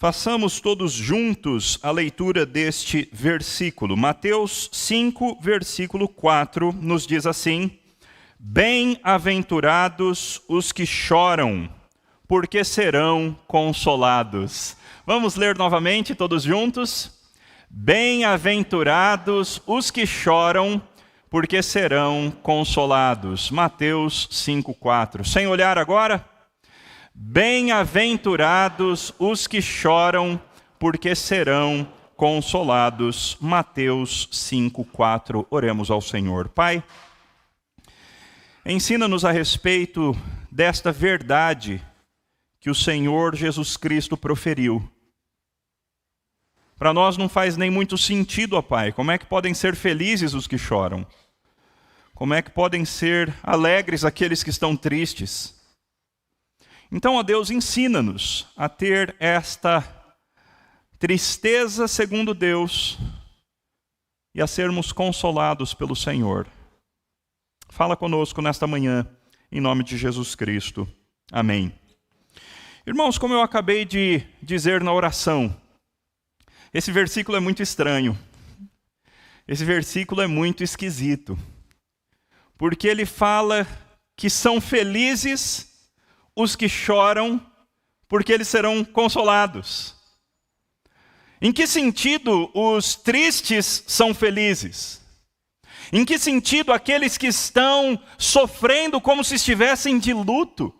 Façamos todos juntos a leitura deste versículo. Mateus 5, versículo 4, nos diz assim: Bem-aventurados os que choram, porque serão consolados. Vamos ler novamente, todos juntos? Bem-aventurados os que choram, porque serão consolados. Mateus 5, 4. Sem olhar agora? Bem-aventurados os que choram, porque serão consolados. Mateus 5, 4. Oremos ao Senhor. Pai, ensina-nos a respeito desta verdade que o Senhor Jesus Cristo proferiu. Para nós não faz nem muito sentido, ó Pai. Como é que podem ser felizes os que choram? Como é que podem ser alegres aqueles que estão tristes? Então, ó Deus, ensina-nos a ter esta tristeza segundo Deus e a sermos consolados pelo Senhor. Fala conosco nesta manhã, em nome de Jesus Cristo. Amém. Irmãos, como eu acabei de dizer na oração, esse versículo é muito estranho. Esse versículo é muito esquisito. Porque ele fala que são felizes os que choram, porque eles serão consolados. Em que sentido os tristes são felizes? Em que sentido aqueles que estão sofrendo como se estivessem de luto?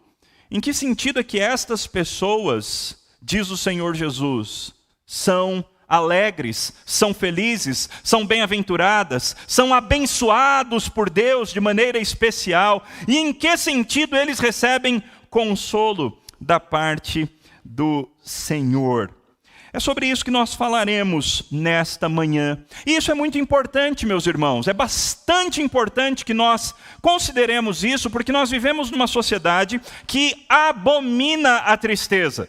Em que sentido é que estas pessoas, diz o Senhor Jesus, são alegres, são felizes, são bem-aventuradas, são abençoados por Deus de maneira especial? E em que sentido eles recebem consolo da parte do Senhor? É sobre isso que nós falaremos nesta manhã. E isso é muito importante, meus irmãos. É bastante importante que nós consideremos isso, porque nós vivemos numa sociedade que abomina a tristeza.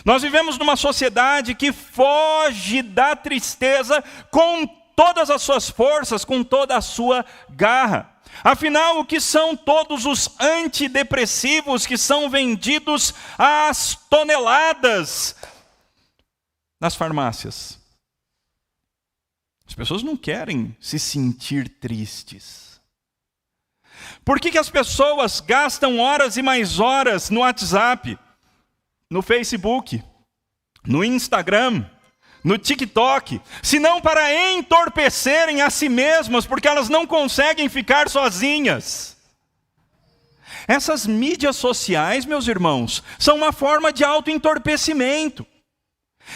Nós vivemos numa sociedade que foge da tristeza com todas as suas forças, com toda a sua garra. Afinal, o que são todos os antidepressivos que são vendidos às toneladas nas farmácias? As pessoas não querem se sentir tristes. Por que as pessoas gastam horas e mais horas no WhatsApp, no Facebook, no Instagram, no TikTok, senão para entorpecerem a si mesmas, porque elas não conseguem ficar sozinhas? Essas mídias sociais, meus irmãos, são uma forma de autoentorpecimento.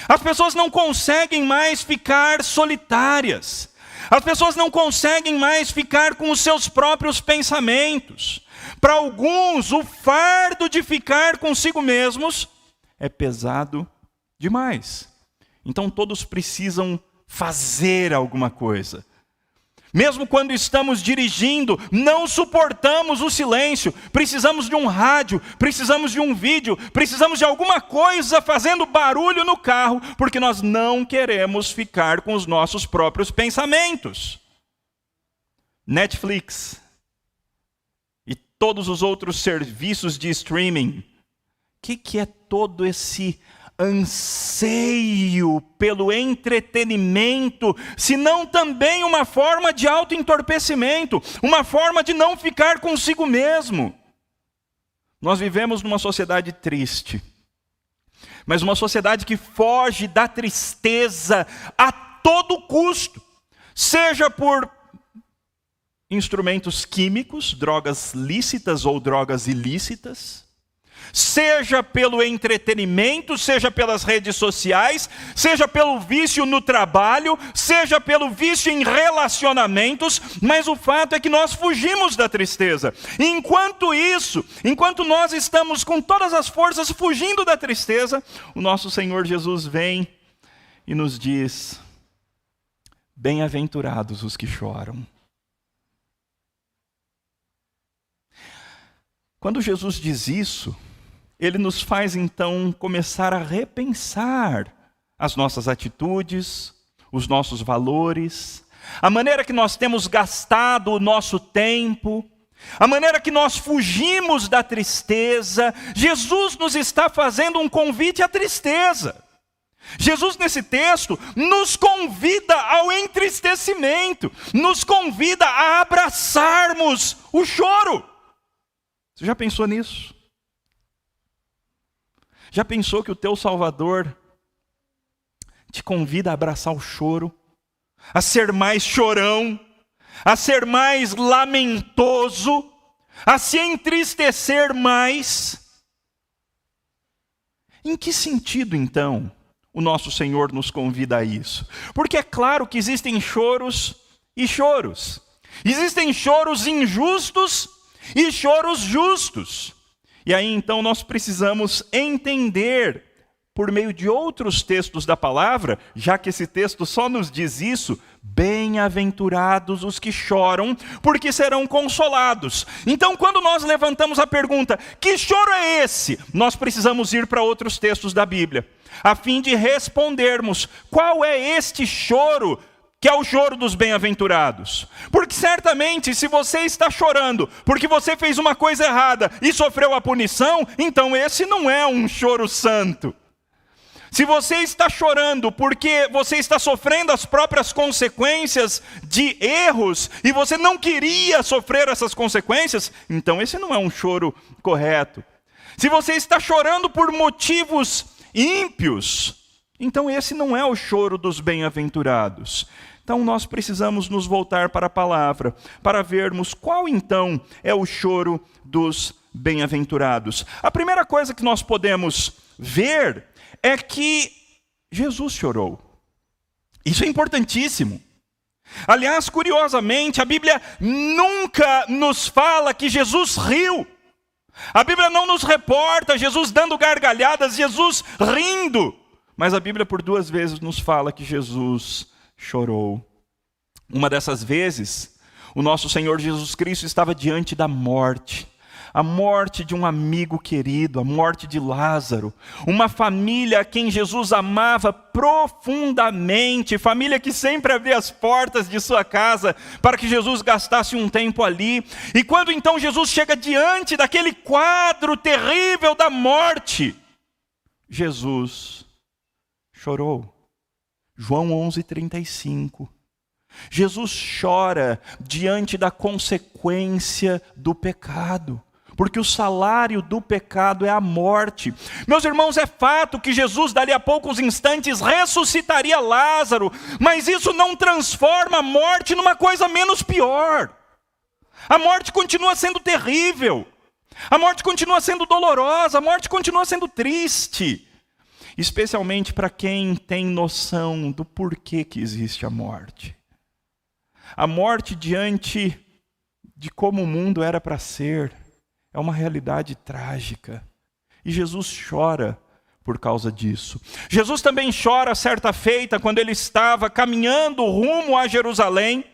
As pessoas não conseguem mais ficar solitárias. As pessoas não conseguem mais ficar com os seus próprios pensamentos. Para alguns, o fardo de ficar consigo mesmos é pesado demais. Então todos precisam fazer alguma coisa. Mesmo quando estamos dirigindo, não suportamos o silêncio. Precisamos de um rádio, precisamos de um vídeo, precisamos de alguma coisa fazendo barulho no carro, porque nós não queremos ficar com os nossos próprios pensamentos. Netflix e todos os outros serviços de streaming. O que é todo esse anseio pelo entretenimento, se não também uma forma de autoentorpecimento, uma forma de não ficar consigo mesmo? Nós vivemos numa sociedade triste, mas uma sociedade que foge da tristeza a todo custo, seja por instrumentos químicos, drogas lícitas ou drogas ilícitas, seja pelo entretenimento, seja pelas redes sociais, seja pelo vício no trabalho, seja pelo vício em relacionamentos, mas o fato é que nós fugimos da tristeza. E enquanto nós estamos com todas as forças fugindo da tristeza, o nosso Senhor Jesus vem e nos diz: bem-aventurados os que choram. Quando Jesus diz isso, ele nos faz então começar a repensar as nossas atitudes, os nossos valores, a maneira que nós temos gastado o nosso tempo, a maneira que nós fugimos da tristeza. Jesus nos está fazendo um convite à tristeza. Jesus, nesse texto, nos convida ao entristecimento, nos convida a abraçarmos o choro. Você já pensou nisso? Já pensou que o teu Salvador te convida a abraçar o choro, a ser mais chorão, a ser mais lamentoso, a se entristecer mais? Em que sentido, então, o nosso Senhor nos convida a isso? Porque é claro que existem choros e choros. Existem choros injustos e choros justos. E aí, então, nós precisamos entender, por meio de outros textos da palavra, já que esse texto só nos diz isso: bem-aventurados os que choram, porque serão consolados. Então, quando nós levantamos a pergunta, que choro é esse? Nós precisamos ir para outros textos da Bíblia, a fim de respondermos qual é este choro, que é o choro dos bem-aventurados. Porque certamente, se você está chorando porque você fez uma coisa errada e sofreu a punição, então esse não é um choro santo. Se você está chorando porque você está sofrendo as próprias consequências de erros e você não queria sofrer essas consequências, então esse não é um choro correto. Se você está chorando por motivos ímpios, então esse não é o choro dos bem-aventurados. Então nós precisamos nos voltar para a palavra, para vermos qual então é o choro dos bem-aventurados. A primeira coisa que nós podemos ver é que Jesus chorou. Isso é importantíssimo. Aliás, curiosamente, a Bíblia nunca nos fala que Jesus riu. A Bíblia não nos reporta Jesus dando gargalhadas, Jesus rindo. Mas a Bíblia por 2 vezes nos fala que Jesus chorou. Uma dessas vezes, o nosso Senhor Jesus Cristo estava diante da morte. A morte de um amigo querido, a morte de Lázaro. Uma família a quem Jesus amava profundamente. Família que sempre abria as portas de sua casa para que Jesus gastasse um tempo ali. E quando então Jesus chega diante daquele quadro terrível da morte, Jesus chorou. João 11:35. Jesus chora diante da consequência do pecado, porque o salário do pecado é a morte. Meus irmãos, é fato que Jesus, dali a poucos instantes, ressuscitaria Lázaro, mas isso não transforma a morte numa coisa menos pior. A morte continua sendo terrível, a morte continua sendo dolorosa, a morte continua sendo triste, especialmente para quem tem noção do porquê que existe a morte. A morte diante de como o mundo era para ser é uma realidade trágica. E Jesus chora por causa disso. Jesus também chora certa feita quando ele estava caminhando rumo a Jerusalém.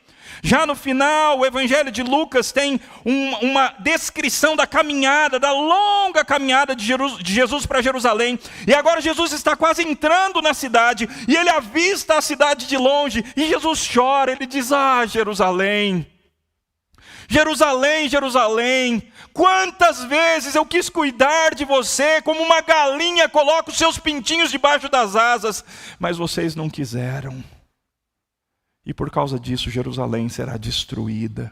Já no final, o Evangelho de Lucas tem uma descrição da caminhada, da longa caminhada de Jesus para Jerusalém. E agora Jesus está quase entrando na cidade, e ele avista a cidade de longe, e Jesus chora, ele diz: ah, Jerusalém, Jerusalém, Jerusalém, quantas vezes eu quis cuidar de você, como uma galinha coloca os seus pintinhos debaixo das asas, mas vocês não quiseram. E por causa disso, Jerusalém será destruída.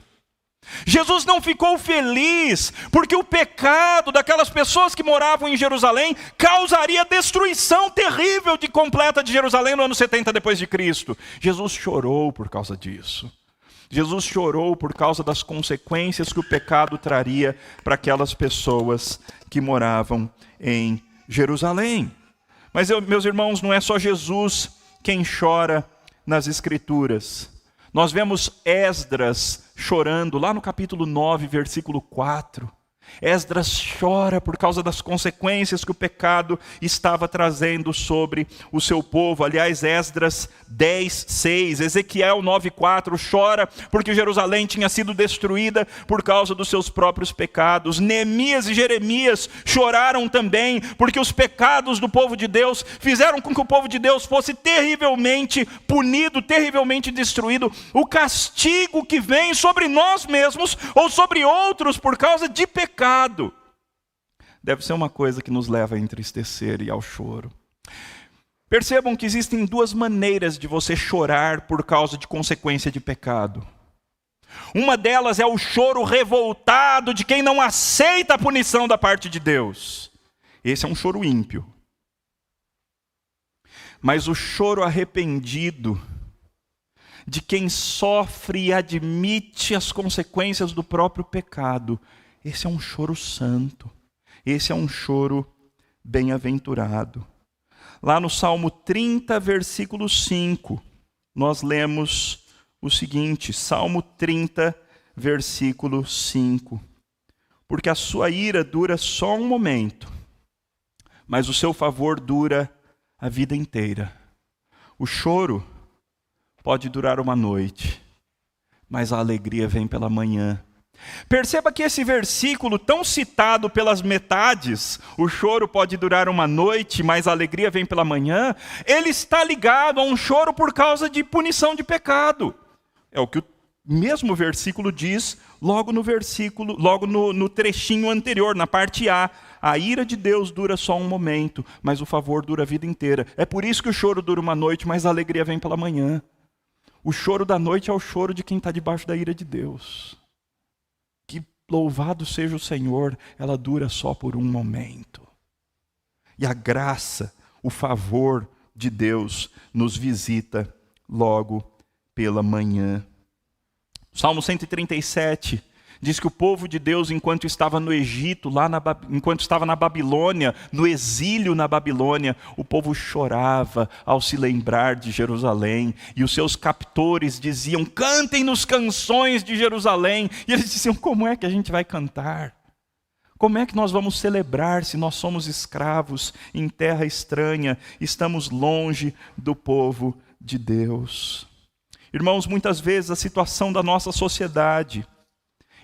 Jesus não ficou feliz, porque o pecado daquelas pessoas que moravam em Jerusalém causaria destruição terrível de completa de Jerusalém no ano 70 depois de Cristo. Jesus chorou por causa disso. Jesus chorou por causa das consequências que o pecado traria para aquelas pessoas que moravam em Jerusalém. Mas, meus irmãos, não é só Jesus quem chora nas Escrituras. Nós vemos Esdras chorando lá no capítulo 9, versículo 4. Esdras chora por causa das consequências que o pecado estava trazendo sobre o seu povo. Aliás, Esdras 10:6, Ezequiel 9:4 chora porque Jerusalém tinha sido destruída por causa dos seus próprios pecados. Neemias e Jeremias choraram também porque os pecados do povo de Deus fizeram com que o povo de Deus fosse terrivelmente punido, terrivelmente destruído. O castigo que vem sobre nós mesmos ou sobre outros por causa de pecado deve ser uma coisa que nos leva a entristecer e ao choro. Percebam que existem duas maneiras de você chorar por causa de consequência de pecado. Uma delas é o choro revoltado de quem não aceita a punição da parte de Deus. Esse é um choro ímpio. Mas o choro arrependido de quem sofre e admite as consequências do próprio pecado, esse é um choro santo. Esse é um choro bem-aventurado. Lá no Salmo 30, versículo 5, nós lemos o seguinte, Salmo 30, versículo 5. Porque a sua ira dura só um momento, mas o seu favor dura a vida inteira. O choro pode durar uma noite, mas a alegria vem pela manhã. Perceba que esse versículo tão citado pelas metades, o choro pode durar uma noite, mas a alegria vem pela manhã, ele está ligado a um choro por causa de punição de pecado. É o que o mesmo versículo diz, logo no trechinho anterior, na parte A. A ira de Deus dura só um momento, mas o favor dura a vida inteira. É por isso que o choro dura uma noite, mas a alegria vem pela manhã. O choro da noite é o choro de quem está debaixo da ira de Deus. Que louvado seja o Senhor, ela dura só por um momento. E a graça, o favor de Deus nos visita logo pela manhã. Salmo 137 diz que o povo de Deus, enquanto estava no Egito, enquanto estava na Babilônia, no exílio na Babilônia, o povo chorava ao se lembrar de Jerusalém. E os seus captores diziam, cantem-nos canções de Jerusalém. E eles diziam, como é que a gente vai cantar? Como é que nós vamos celebrar se nós somos escravos em terra estranha, estamos longe do povo de Deus? Irmãos, muitas vezes a situação da nossa sociedade,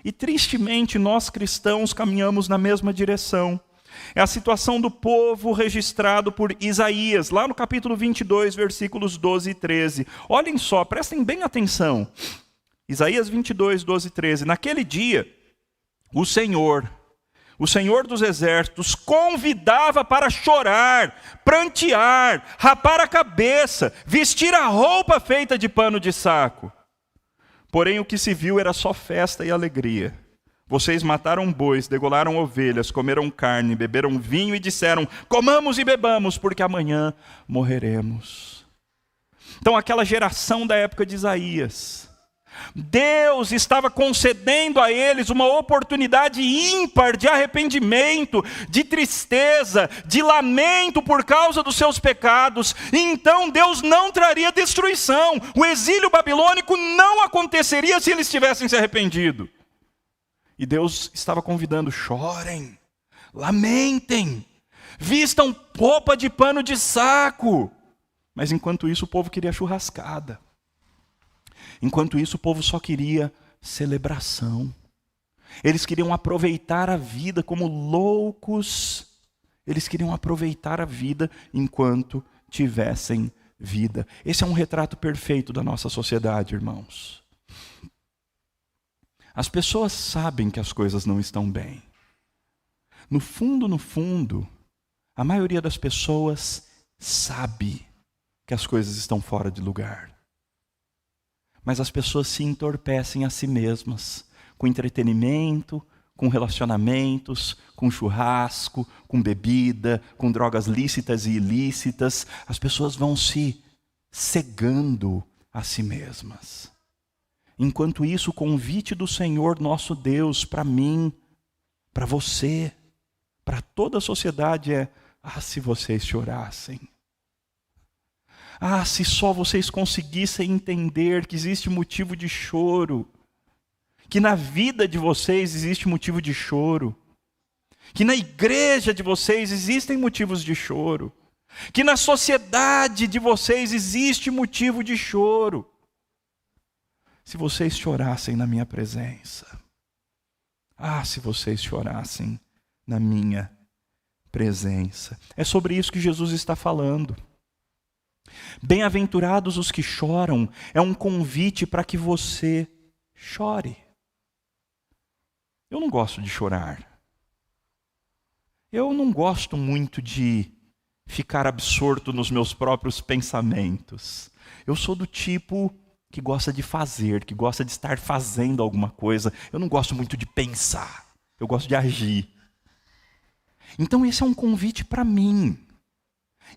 e tristemente nós cristãos caminhamos na mesma direção. É a situação do povo registrado por Isaías, lá no capítulo 22, versículos 12 e 13. Olhem só, prestem bem atenção. Isaías 22, 12 e 13. Naquele dia, o Senhor dos exércitos, convidava para chorar, prantear, rapar a cabeça, vestir a roupa feita de pano de saco. Porém, o que se viu era só festa e alegria. Vocês mataram bois, degolaram ovelhas, comeram carne, beberam vinho e disseram, comamos e bebamos, porque amanhã morreremos. Então, aquela geração da época de Isaías, Deus estava concedendo a eles uma oportunidade ímpar de arrependimento, de tristeza, de lamento por causa dos seus pecados. E então Deus não traria destruição. O exílio babilônico não aconteceria se eles tivessem se arrependido. E Deus estava convidando, chorem, lamentem, vistam roupa de pano de saco. Mas enquanto isso o povo queria churrascada. Enquanto isso, o povo só queria celebração. Eles queriam aproveitar a vida como loucos. Eles queriam aproveitar a vida enquanto tivessem vida. Esse é um retrato perfeito da nossa sociedade, irmãos. As pessoas sabem que as coisas não estão bem. No fundo, a maioria das pessoas sabe que as coisas estão fora de lugar. Mas as pessoas se entorpecem a si mesmas, com entretenimento, com relacionamentos, com churrasco, com bebida, com drogas lícitas e ilícitas. As pessoas vão se cegando a si mesmas. Enquanto isso, o convite do Senhor nosso Deus para mim, para você, para toda a sociedade é, se vocês chorassem. Se só vocês conseguissem entender que existe motivo de choro, que na vida de vocês existe motivo de choro, que na igreja de vocês existem motivos de choro, que na sociedade de vocês existe motivo de choro. Se vocês chorassem na minha presença. Se vocês chorassem na minha presença. É sobre isso que Jesus está falando. Bem-aventurados os que choram, é um convite para que você chore. Eu não gosto de chorar. Eu não gosto muito de ficar absorto nos meus próprios pensamentos. Eu sou do tipo que gosta de fazer, que gosta de estar fazendo alguma coisa. Eu não gosto muito de pensar, eu gosto de agir. Então esse é um convite para mim.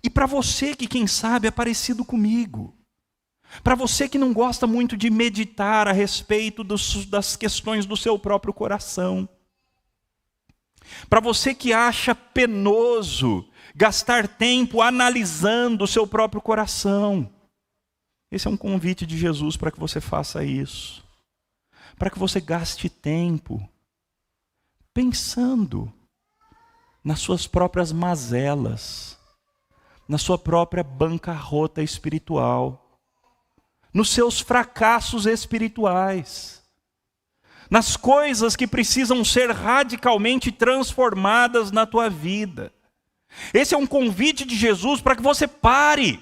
E para você que, quem sabe, é parecido comigo. Para você que não gosta muito de meditar a respeito das questões do seu próprio coração. Para você que acha penoso gastar tempo analisando o seu próprio coração. Esse é um convite de Jesus para que você faça isso. Para que você gaste tempo pensando nas suas próprias mazelas, na sua própria bancarrota espiritual, nos seus fracassos espirituais, nas coisas que precisam ser radicalmente transformadas na tua vida. Esse é um convite de Jesus para que você pare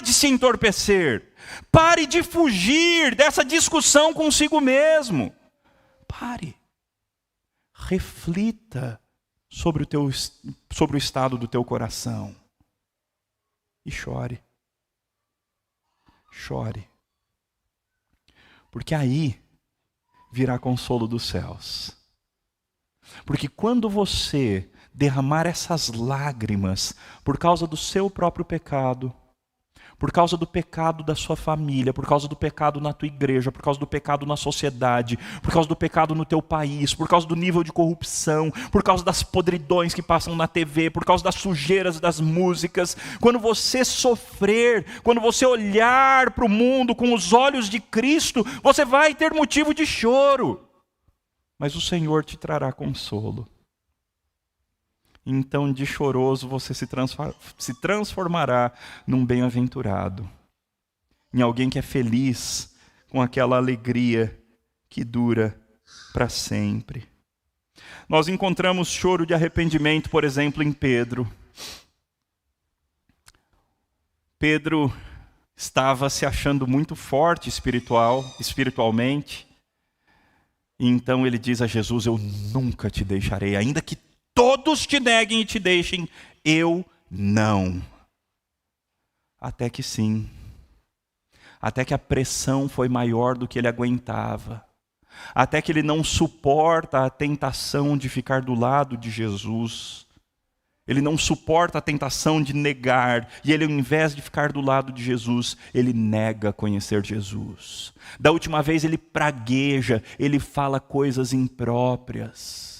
de se entorpecer, pare de fugir dessa discussão consigo mesmo. Pare, reflita sobre o estado do teu coração e chore. Chore, porque aí virá consolo dos céus. Porque quando você derramar essas lágrimas por causa do seu próprio pecado, por causa do pecado da sua família, por causa do pecado na tua igreja, por causa do pecado na sociedade, por causa do pecado no teu país, por causa do nível de corrupção, por causa das podridões que passam na TV, por causa das sujeiras das músicas, quando você sofrer, quando você olhar para o mundo com os olhos de Cristo, você vai ter motivo de choro, mas o Senhor te trará consolo. Então de choroso você se transformará num bem-aventurado, em alguém que é feliz com aquela alegria que dura para sempre. Nós encontramos choro de arrependimento, por exemplo, em Pedro. Pedro estava se achando muito forte espiritualmente, e então ele diz a Jesus: eu nunca te deixarei, ainda que todos te neguem e te deixem, eu não. Até que sim. Até que a pressão foi maior do que ele aguentava. Até que ele não suporta a tentação de ficar do lado de Jesus. Ele não suporta a tentação de negar. E ele, ao invés de ficar do lado de Jesus, ele nega conhecer Jesus. Da última vez ele pragueja, ele fala coisas impróprias.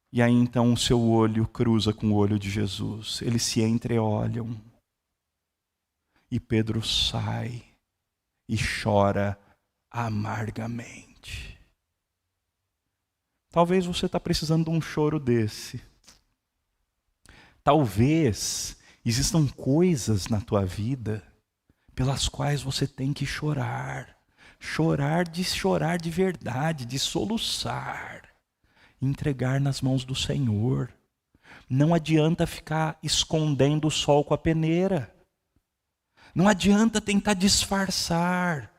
E aí então o seu olho cruza com o olho de Jesus. Eles se entreolham. E Pedro sai e chora amargamente. Talvez você está precisando de um choro desse. Talvez existam coisas na tua vida pelas quais você tem que chorar. Chorar de verdade, de soluçar. Entregar nas mãos do Senhor. Não adianta ficar escondendo o sol com a peneira. Não adianta tentar disfarçar.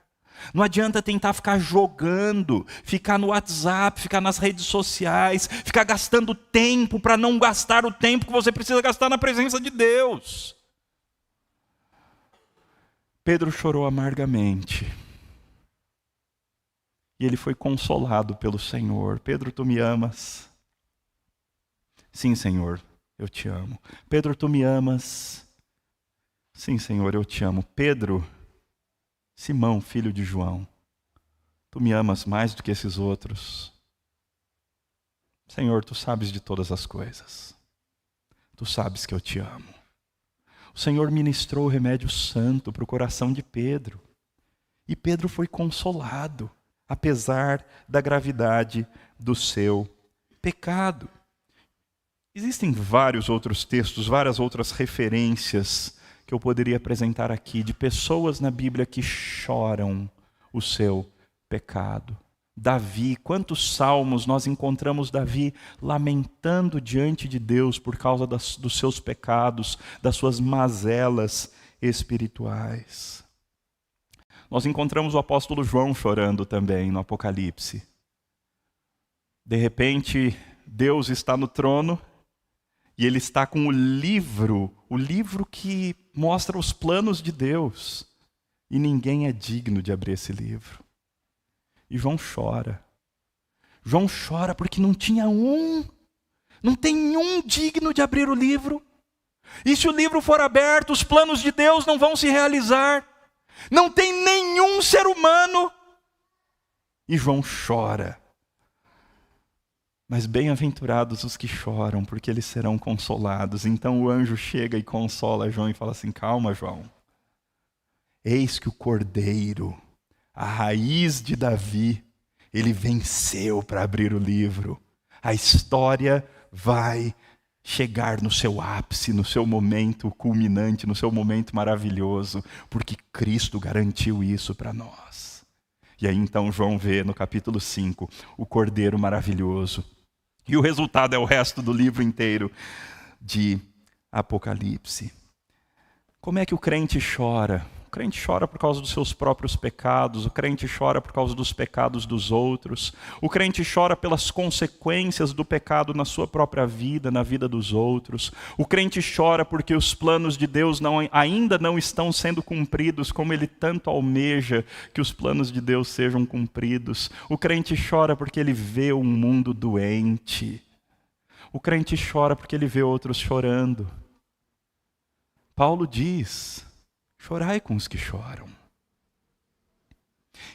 Não adianta tentar ficar jogando, ficar no WhatsApp, ficar nas redes sociais, ficar gastando tempo para não gastar o tempo que você precisa gastar na presença de Deus. Pedro chorou amargamente. E ele foi consolado pelo Senhor. Pedro, tu me amas? Sim, Senhor, eu te amo. Pedro, tu me amas? Sim, Senhor, eu te amo. Pedro, Simão, filho de João, tu me amas mais do que esses outros? Senhor, tu sabes de todas as coisas. Tu sabes que eu te amo. O Senhor ministrou o remédio santo para o coração de Pedro. E Pedro foi consolado, apesar da gravidade do seu pecado. Existem vários outros textos, várias outras referências que eu poderia apresentar aqui, de pessoas na Bíblia que choram o seu pecado. Davi, quantos salmos nós encontramos Davi lamentando diante de Deus por causa dos seus pecados, das suas mazelas espirituais. Nós encontramos o apóstolo João chorando também no Apocalipse. De repente, Deus está no trono E ele está com o livro que mostra os planos de Deus. E ninguém é digno de abrir esse livro. E João chora. João chora porque não tem um digno de abrir o livro. E se o livro for aberto, os planos de Deus não vão se realizar. Não tem nenhum ser humano. E João chora. Mas bem-aventurados os que choram, porque eles serão consolados. Então o anjo chega e consola João e fala assim: calma, João. Eis que o Cordeiro, a raiz de Davi, ele venceu para abrir o livro. A história vai chegar no seu ápice, no seu momento culminante, no seu momento maravilhoso, porque Cristo garantiu isso para nós. E aí então João vê no capítulo 5 o Cordeiro maravilhoso. E o resultado é o resto do livro inteiro de Apocalipse. Como é que o crente chora? O crente chora por causa dos seus próprios pecados, o crente chora por causa dos pecados dos outros, o crente chora pelas consequências do pecado na sua própria vida, na vida dos outros, o crente chora porque os planos de Deus ainda não estão sendo cumpridos como ele tanto almeja que os planos de Deus sejam cumpridos, o crente chora porque ele vê um mundo doente, o crente chora porque ele vê outros chorando. Paulo diz: chorai com os que choram.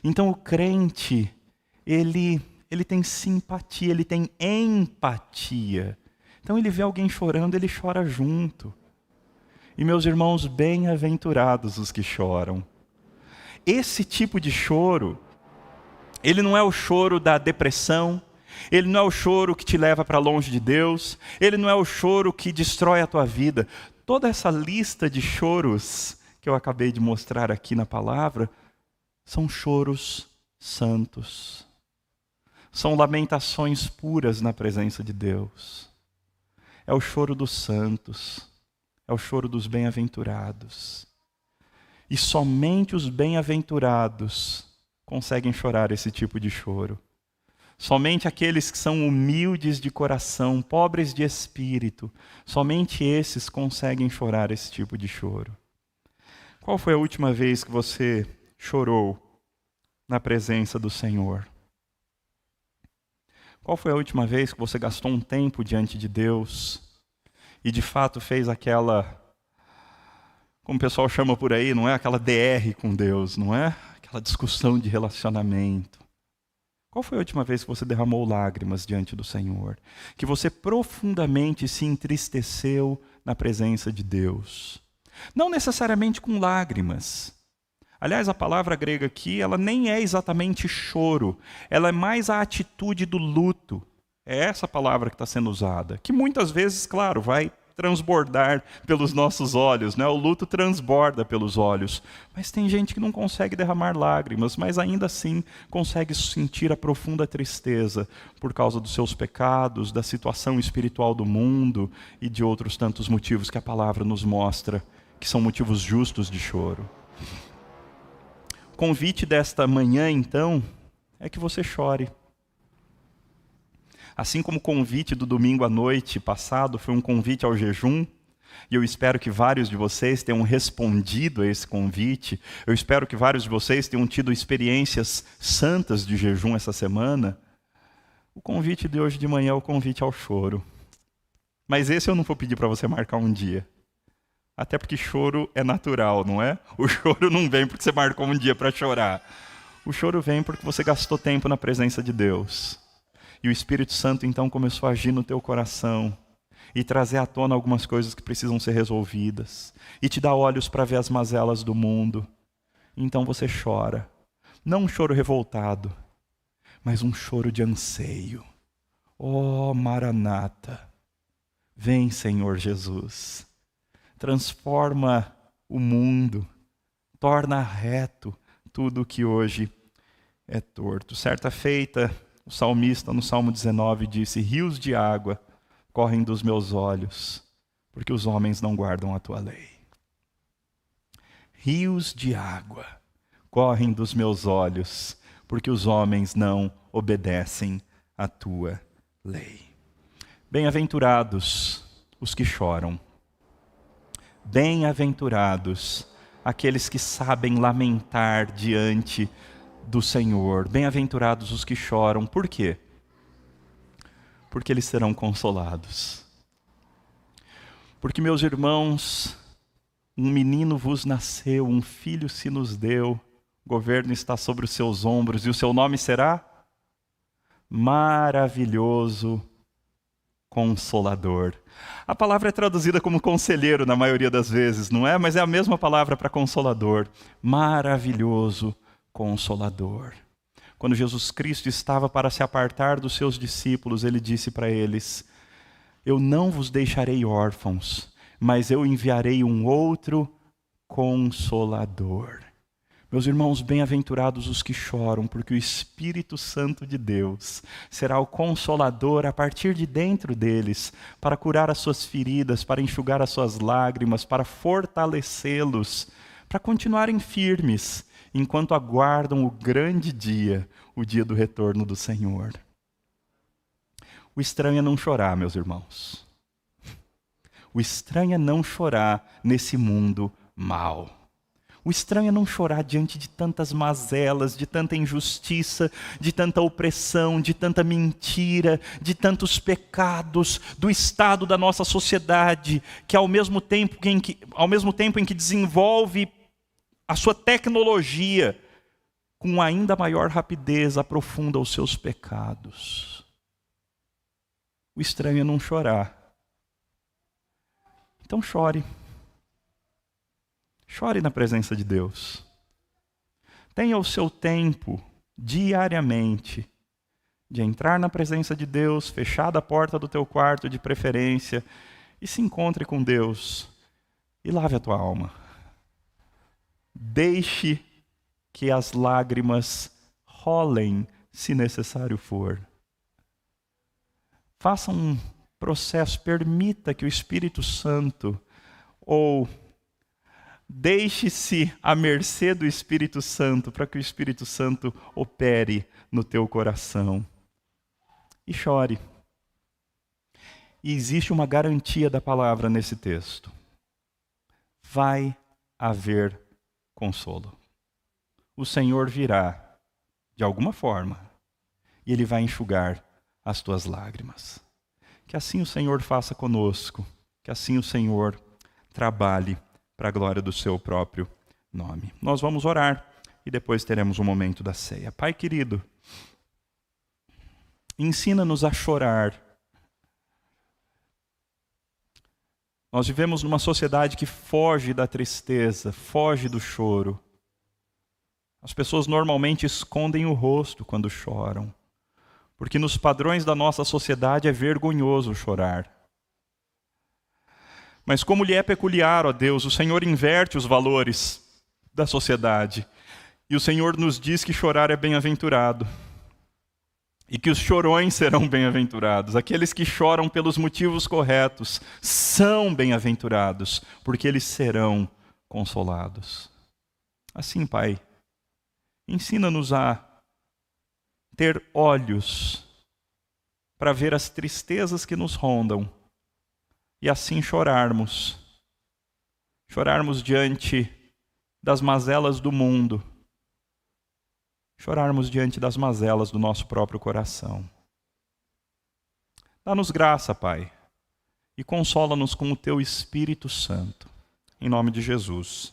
Então o crente, ele tem simpatia, ele tem empatia. Então ele vê alguém chorando, ele chora junto. E meus irmãos, bem-aventurados os que choram. Esse tipo de choro, ele não é o choro da depressão, ele não é o choro que te leva para longe de Deus, ele não é o choro que destrói a tua vida. Toda essa lista de choros que eu acabei de mostrar aqui na palavra, são choros santos. São lamentações puras na presença de Deus. É o choro dos santos. É o choro dos bem-aventurados. E somente os bem-aventurados conseguem chorar esse tipo de choro. Somente aqueles que são humildes de coração, pobres de espírito, somente esses conseguem chorar esse tipo de choro. Qual foi a última vez que você chorou na presença do Senhor? Qual foi a última vez que você gastou um tempo diante de Deus e de fato fez aquela, como o pessoal chama por aí, não é? Aquela DR com Deus, não é? Aquela discussão de relacionamento. Qual foi a última vez que você derramou lágrimas diante do Senhor? Que você profundamente se entristeceu na presença de Deus? Não necessariamente com lágrimas. Aliás, a palavra grega aqui, ela nem é exatamente choro. Ela é mais a atitude do luto. É essa palavra que está sendo usada. Que muitas vezes, claro, vai transbordar pelos nossos olhos, né? O luto transborda pelos olhos. Mas tem gente que não consegue derramar lágrimas, mas ainda assim consegue sentir a profunda tristeza por causa dos seus pecados, da situação espiritual do mundo e de outros tantos motivos que a palavra nos mostra, que são motivos justos de choro. O convite desta manhã, então, é que você chore. Assim como o convite do domingo à noite passado foi um convite ao jejum, e eu espero que vários de vocês tenham respondido a esse convite, eu espero que vários de vocês tenham tido experiências santas de jejum essa semana, o convite de hoje de manhã é o convite ao choro. Mas esse eu não vou pedir para você marcar um dia. Até porque choro é natural, não é? O choro não vem porque você marcou um dia para chorar. O choro vem porque você gastou tempo na presença de Deus. E o Espírito Santo então começou a agir no teu coração e trazer à tona algumas coisas que precisam ser resolvidas. E te dá olhos para ver as mazelas do mundo. Então você chora. Não um choro revoltado, mas um choro de anseio. Oh, Maranata, vem, Senhor Jesus. Transforma o mundo, torna reto tudo o que hoje é torto. Certa feita, o salmista no Salmo 19 disse: rios de água correm dos meus olhos, porque os homens não guardam a tua lei. Rios de água correm dos meus olhos, porque os homens não obedecem a tua lei. Bem-aventurados os que choram. Bem-aventurados aqueles que sabem lamentar diante do Senhor. Bem-aventurados os que choram. Por quê? Porque eles serão consolados. Porque, meus irmãos, um menino vos nasceu, um filho se nos deu, o governo está sobre os seus ombros, e o seu nome será Maravilhoso Consolador. A palavra é traduzida como conselheiro na maioria das vezes, não é? Mas é a mesma palavra para consolador. Maravilhoso Consolador. Quando Jesus Cristo estava para se apartar dos seus discípulos, ele disse para eles: eu não vos deixarei órfãos, mas eu enviarei um outro Consolador. Meus irmãos, bem-aventurados os que choram, porque o Espírito Santo de Deus será o Consolador a partir de dentro deles, para curar as suas feridas, para enxugar as suas lágrimas, para fortalecê-los, para continuarem firmes, enquanto aguardam o grande dia, o dia do retorno do Senhor. O estranho é não chorar, meus irmãos. O estranho é não chorar nesse mundo mau. O estranho é não chorar diante de tantas mazelas, de tanta injustiça, de tanta opressão, de tanta mentira, de tantos pecados, do estado da nossa sociedade, que ao mesmo tempo em que desenvolve a sua tecnologia, com ainda maior rapidez aprofunda os seus pecados. O estranho é não chorar. Então chore. Chore na presença de Deus. Tenha o seu tempo, diariamente, de entrar na presença de Deus, fechada a porta do teu quarto de preferência, e se encontre com Deus, e lave a tua alma. Deixe que as lágrimas rolem, se necessário for. Faça um processo, permita que o Espírito Santo, ou deixe-se à mercê do Espírito Santo, para que o Espírito Santo opere no teu coração. E chore. E existe uma garantia da palavra nesse texto. Vai haver consolo. O Senhor virá, de alguma forma, e Ele vai enxugar as tuas lágrimas. Que assim o Senhor faça conosco, que assim o Senhor trabalhe para a glória do seu próprio nome. Nós vamos orar e depois teremos um momento da ceia. Pai querido, ensina-nos a chorar. Nós vivemos numa sociedade que foge da tristeza, foge do choro. As pessoas normalmente escondem o rosto quando choram, porque nos padrões da nossa sociedade é vergonhoso chorar. Mas como lhe é peculiar, ó Deus, o Senhor inverte os valores da sociedade. E o Senhor nos diz que chorar é bem-aventurado. E que os chorões serão bem-aventurados. Aqueles que choram pelos motivos corretos são bem-aventurados, porque eles serão consolados. Assim, Pai, ensina-nos a ter olhos para ver as tristezas que nos rondam, e assim chorarmos diante das mazelas do mundo, chorarmos diante das mazelas do nosso próprio coração. Dá-nos graça, Pai, e consola-nos com o Teu Espírito Santo. Em nome de Jesus.